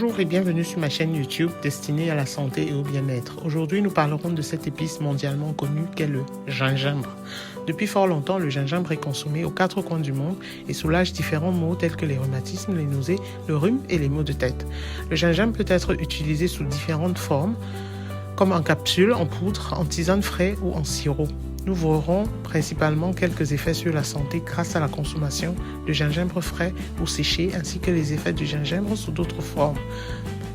Bonjour et bienvenue sur ma chaîne YouTube destinée à la santé et au bien-être. Aujourd'hui, nous parlerons de cette épice mondialement connue qu'est le gingembre. Depuis fort longtemps, le gingembre est consommé aux quatre coins du monde et soulage différents maux tels que les rhumatismes, les nausées, le rhume et les maux de tête. Le gingembre peut être utilisé sous différentes formes, comme en capsule, en poudre, en tisane frais ou en sirop. Nous verrons principalement quelques effets sur la santé grâce à la consommation de gingembre frais ou séché, ainsi que les effets du gingembre sous d'autres formes.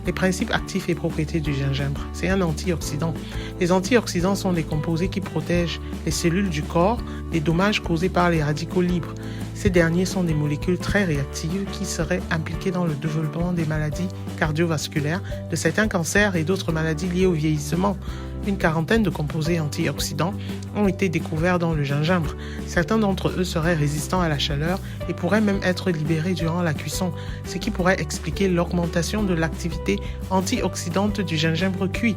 Les principes actifs et propriétés du gingembre. C'est un antioxydant. Les antioxydants sont des composés qui protègent les cellules du corps des dommages causés par les radicaux libres. Ces derniers sont des molécules très réactives qui seraient impliquées dans le développement des maladies cardiovasculaires, de certains cancers et d'autres maladies liées au vieillissement. Une quarantaine de composés antioxydants ont été découverts dans le gingembre. Certains d'entre eux seraient résistants à la chaleur et pourraient même être libérés durant la cuisson, ce qui pourrait expliquer l'augmentation de l'activité antioxydante du gingembre cuit.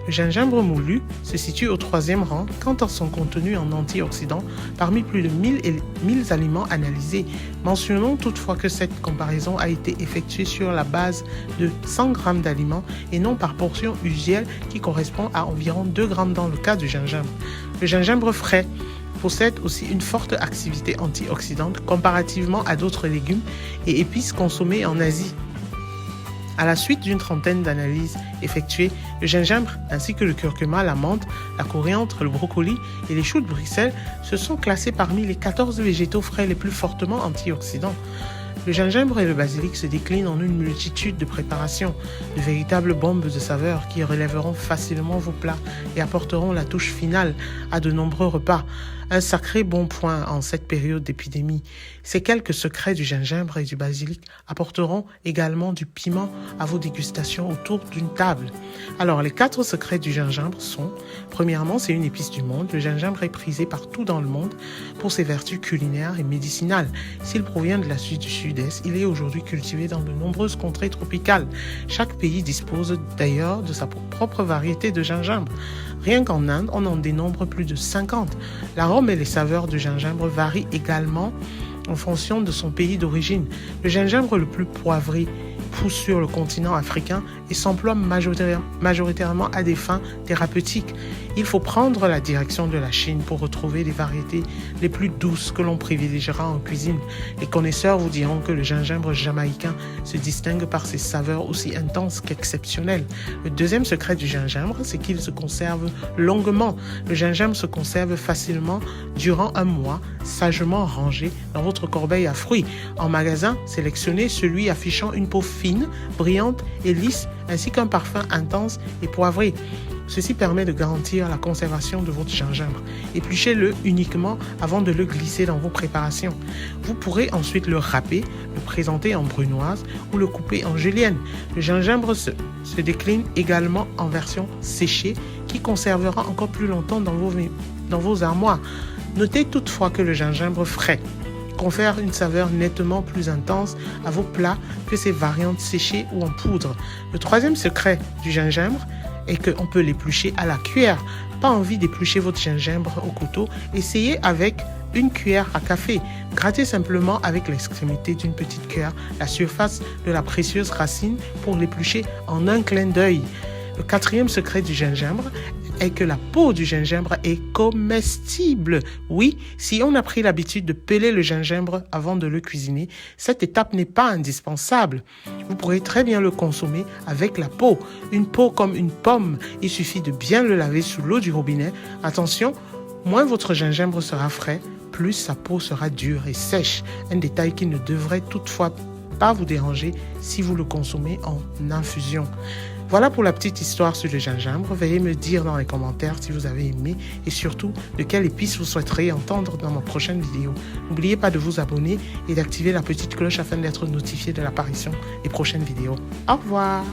Le gingembre moulu se situe au 3e rang quant à son contenu en antioxydants parmi plus de 1000 aliments analysés. Mentionnons toutefois que cette comparaison a été effectuée sur la base de 100 g d'aliments et non par portion usuelle qui correspond à environ 2 g dans le cas du gingembre. Le gingembre frais possède aussi une forte activité antioxydante comparativement à d'autres légumes et épices consommés en Asie. À la suite d'une trentaine d'analyses effectuées, le gingembre ainsi que le curcuma, la menthe, la coriandre, le brocoli et les choux de Bruxelles se sont classés parmi les 14 végétaux frais les plus fortement antioxydants. Le gingembre et le basilic se déclinent en une multitude de préparations, de véritables bombes de saveurs qui relèveront facilement vos plats et apporteront la touche finale à de nombreux repas. Un sacré bon point en cette période d'épidémie. Ces quelques secrets du gingembre et du basilic apporteront également du piment à vos dégustations autour d'une table. Alors, les 4 secrets du gingembre sont: premièrement, c'est une épice du monde. Le gingembre est prisé partout dans le monde pour ses vertus culinaires et médicinales. S'il provient de l'Asie du Sud-Est, il est aujourd'hui cultivé dans de nombreuses contrées tropicales. Chaque pays dispose d'ailleurs de sa propre variété de gingembre. Rien qu'en Inde, on en dénombre plus de 50. L'arôme et les saveurs du gingembre varient également en fonction de son pays d'origine. Le gingembre le plus poivré pousse sur le continent africain et s'emploie majoritairement à des fins thérapeutiques. Il faut prendre la direction de la Chine pour retrouver les variétés les plus douces que l'on privilégiera en cuisine. Les connaisseurs vous diront que le gingembre jamaïcain se distingue par ses saveurs aussi intenses qu'exceptionnelles. Le deuxième secret du gingembre, c'est qu'il se conserve longuement. Le gingembre se conserve facilement durant un mois, sagement rangé dans votre corbeille à fruits. En magasin, sélectionnez celui affichant une peau fine, brillante et lisse, ainsi qu'un parfum intense et poivré. Ceci permet de garantir la conservation de votre gingembre. Épluchez-le uniquement avant de le glisser dans vos préparations. Vous pourrez ensuite le râper, le présenter en brunoise ou le couper en julienne. Le gingembre se décline également en version séchée qui conservera encore plus longtemps dans vos armoires. Notez toutefois que le gingembre frais confère une saveur nettement plus intense à vos plats que ses variantes séchées ou en poudre. Le troisième secret du gingembre est qu'on peut l'éplucher à la cuillère. Pas envie d'éplucher votre gingembre au couteau, essayez avec une cuillère à café. Grattez simplement avec l'extrémité d'une petite cuillère la surface de la précieuse racine pour l'éplucher en un clin d'œil. Le quatrième secret du gingembre est que la peau du gingembre est comestible. Oui, si on a pris l'habitude de peler le gingembre avant de le cuisiner, cette étape n'est pas indispensable. Vous pourrez très bien le consommer avec la peau. Une peau comme une pomme, il suffit de bien le laver sous l'eau du robinet. Attention, moins votre gingembre sera frais, plus sa peau sera dure et sèche. Un détail qui ne devrait toutefois pas vous déranger si vous le consommez en infusion. Voilà pour la petite histoire sur le gingembre. Veuillez me dire dans les commentaires si vous avez aimé et surtout de quelle épice vous souhaiteriez entendre dans ma prochaine vidéo. N'oubliez pas de vous abonner et d'activer la petite cloche afin d'être notifié de l'apparition des prochaines vidéos. Au revoir!